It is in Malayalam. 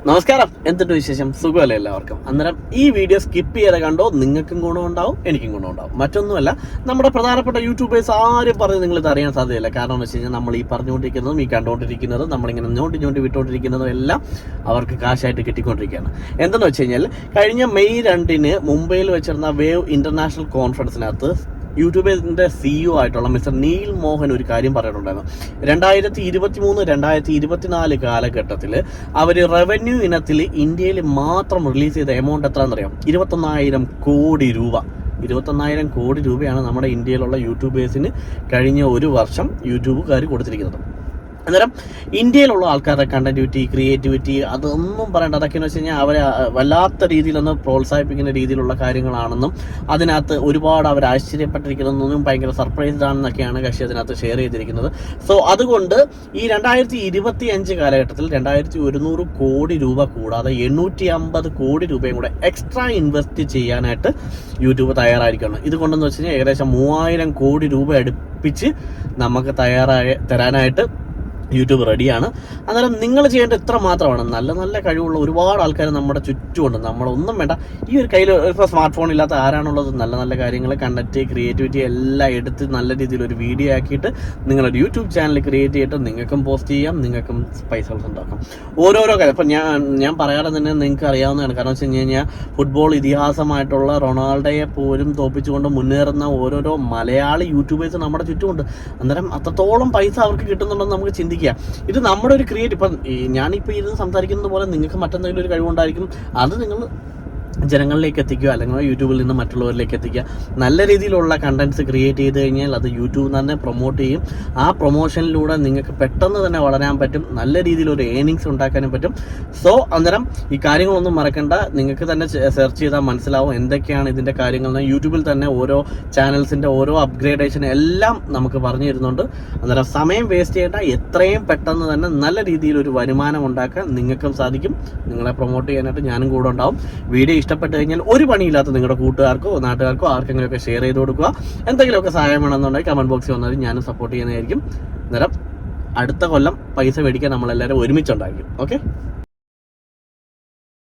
നമസ്കാരം, എന്തുണ്ട് വിശേഷം? സുഖമല്ലേ എല്ലാവർക്കും? അന്നേരം ഈ വീഡിയോ സ്കിപ്പ് ചെയ്ത് കണ്ടോ, നിങ്ങൾക്കും ഗുണമുണ്ടാവും, എനിക്കും ഗുണമുണ്ടാവും. മറ്റൊന്നുമല്ല, നമ്മുടെ പ്രധാനപ്പെട്ട യൂട്യൂബേഴ്സ് ആരും പറഞ്ഞ് നിങ്ങളിത് അറിയാൻ സാധ്യതയില്ല. കാരണം എന്ന് വെച്ച് കഴിഞ്ഞാൽ നമ്മൾ ഈ പറഞ്ഞുകൊണ്ടിരിക്കുന്നതും ഈ കണ്ടുകൊണ്ടിരിക്കുന്നതും നമ്മളിങ്ങനെ ഞോണ്ടി വിട്ടുകൊണ്ടിരിക്കുന്നതും എല്ലാം അവർക്ക് കാശായിട്ട് കിട്ടിക്കൊണ്ടിരിക്കുകയാണ്. എന്തെന്ന് വെച്ച് കഴിഞ്ഞാൽ കഴിഞ്ഞ മെയ് 2 മുംബൈയിൽ വെച്ചിരുന്ന വേവ് ഇന്റർനാഷണൽ കോൺഫറൻസിനകത്ത് യൂട്യൂബിന്റെ CEO ആയിട്ടുള്ള മിസ്റ്റർ നീൽ മോഹൻ ഒരു കാര്യം പറഞ്ഞിട്ടുണ്ടായിരുന്നു. 2023-2024 കാലഘട്ടത്തിൽ അവർ റവന്യൂ ഇനത്തിൽ ഇന്ത്യയിൽ മാത്രം റിലീസ് ചെയ്ത എമൗണ്ട് എത്രയാണെന്നറിയാം? 21,000 കോടി രൂപ. 21,000 കോടി രൂപയാണ് നമ്മുടെ ഇന്ത്യയിലുള്ള യൂട്യൂബേഴ്സിന് കഴിഞ്ഞ ഒരു വർഷം യൂട്യൂബുകാർ കൊടുത്തിരിക്കുന്നത്. അന്നേരം ഇന്ത്യയിലുള്ള ആൾക്കാരുടെ കണ്ടന്റിവിറ്റി, ക്രിയേറ്റിവിറ്റി അതൊന്നും പറയേണ്ട. അതൊക്കെയെന്ന് വെച്ച് കഴിഞ്ഞാൽ അവരെ വല്ലാത്ത രീതിയിലൊന്ന് പ്രോത്സാഹിപ്പിക്കുന്ന രീതിയിലുള്ള കാര്യങ്ങളാണെന്നും അതിനകത്ത് ഒരുപാട് അവർ ആശ്ചര്യപ്പെട്ടിരിക്കുന്നതെന്നും ഭയങ്കര സർപ്രൈസ്ഡ് ആണെന്നൊക്കെയാണ് കക്ഷി അതിനകത്ത് ഷെയർ ചെയ്തിരിക്കുന്നത്. സോ അതുകൊണ്ട് ഈ 2025 കാലഘട്ടത്തിൽ 2100 കോടി രൂപ കൂടാതെ 850 കോടി രൂപയും കൂടെ എക്സ്ട്രാ ഇൻവെസ്റ്റ് ചെയ്യാനായിട്ട് യൂട്യൂബ് തയ്യാറായിരിക്കണം. ഇതുകൊണ്ടെന്ന് വെച്ച് കഴിഞ്ഞാൽ ഏകദേശം 3000 കോടി രൂപ അടുപ്പിച്ച് നമുക്ക് തരാനായിട്ട് യൂട്യൂബ് റെഡിയാണ്. അന്നേരം നിങ്ങൾ ചെയ്യേണ്ടത് ഇത്ര മാത്രമാണ്. നല്ല നല്ല കഴിവുള്ള ഒരുപാട് ആൾക്കാർ നമ്മുടെ ചുറ്റുമുണ്ട്. നമ്മളൊന്നും വേണ്ട, ഈ ഒരു കയ്യിൽ ഇപ്പോൾ സ്മാർട്ട് ഫോൺ ഇല്ലാത്ത ആരാണുള്ളത്? നല്ല നല്ല കാര്യങ്ങൾ, കണ്ടന്റ്, ക്രിയേറ്റിവിറ്റി എല്ലാം എടുത്ത് നല്ല രീതിയിൽ ഒരു വീഡിയോ ആക്കിയിട്ട് നിങ്ങളൊരു യൂട്യൂബ് ചാനൽ ക്രിയേറ്റ് ചെയ്തിട്ട് നിങ്ങൾക്കും പോസ്റ്റ് ചെയ്യാം, നിങ്ങൾക്കും പൈസകൾ ഉണ്ടാക്കാം. ഓരോരോ കാര്യം ഇപ്പം ഞാൻ പറയാതെ തന്നെ നിങ്ങൾക്ക് അറിയാവുന്നതാണ്. കാരണം വെച്ച് കഴിഞ്ഞാൽ ഫുട്ബോൾ ഇതിഹാസമായിട്ടുള്ള റൊണാൾഡോയെ പോലും തോപ്പിച്ചുകൊണ്ട് മുന്നേറുന്ന ഓരോരോ മലയാളി യൂട്യൂബേഴ്സ് നമ്മുടെ ചുറ്റുമുണ്ട്. അന്നേരം അത്രത്തോളം പൈസ അവർക്ക് കിട്ടുന്നുണ്ടെന്ന് നമുക്ക് ചിന്തിക്കാം. ഇത് നമ്മുടെ ഒരു ക്രിയേറ്റ്. ഇപ്പം ഞാനിപ്പോൾ ഇരുന്ന് സംസാരിക്കുന്നത് പോലെ നിങ്ങൾക്ക് മറ്റെന്തെങ്കിലും ഒരു കഴിവുണ്ടായിരിക്കും. അത് നിങ്ങൾ ജനങ്ങളിലേക്ക് എത്തിക്കുക, അല്ലെങ്കിൽ യൂട്യൂബിൽ നിന്ന് മറ്റുള്ളവരിലേക്ക് എത്തിക്കുക. നല്ല രീതിയിലുള്ള കണ്ടന്റ്സ് ക്രിയേറ്റ് ചെയ്ത് കഴിഞ്ഞാൽ അത് യൂട്യൂബ് തന്നെ പ്രൊമോട്ട് ചെയ്യും. ആ പ്രൊമോഷനിലൂടെ നിങ്ങൾക്ക് പെട്ടെന്ന് തന്നെ വളരാൻ പറ്റും, നല്ല രീതിയിൽ ഒരു ഏർണിങ്സ് ഉണ്ടാക്കാനും പറ്റും. സോ അന്നേരം ഈ കാര്യങ്ങളൊന്നും മറക്കണ്ട. നിങ്ങൾക്ക് തന്നെ സെർച്ച് ചെയ്താൽ മനസ്സിലാവും എന്തൊക്കെയാണ് ഇതിൻ്റെ കാര്യങ്ങൾ. യൂട്യൂബിൽ തന്നെ ഓരോ ചാനൽസിൻ്റെ ഓരോ അപ്ഗ്രേഡേഷൻ എല്ലാം നമുക്ക് പറഞ്ഞു തരുന്നുണ്ട്. അന്നേരം സമയം വേസ്റ്റ് ചെയ്യേണ്ട, എത്രയും പെട്ടെന്ന് തന്നെ നല്ല രീതിയിൽ ഒരു വരുമാനം ഉണ്ടാക്കാൻ നിങ്ങൾക്കും സാധിക്കും. നിങ്ങളെ പ്രൊമോട്ട് ചെയ്യാനായിട്ട് ഞാനും കൂടെ ഉണ്ടാവും. വീഡിയോ ഇഷ്ടപ്പെട്ട് കഴിഞ്ഞാൽ ഒരു പണിയില്ലാത്ത നിങ്ങളുടെ കൂട്ടുകാർക്കോ നാട്ടുകാർക്കോ ആർക്കെങ്കിലുമൊക്കെ ഷെയർ ചെയ്ത് കൊടുക്കുക. എന്തെങ്കിലുമൊക്കെ സഹായം വേണമെന്നുണ്ടെങ്കിൽ കമന്റ് ബോക്സിൽ വന്നാലും ഞാനും സപ്പോർട്ട് ചെയ്യുന്നതായിരിക്കും. അന്നേരം അടുത്ത കൊല്ലം പൈസ മേടിക്കാൻ നമ്മളെല്ലാവരും ഒരുമിച്ചുണ്ടായിരിക്കും. ഓക്കെ.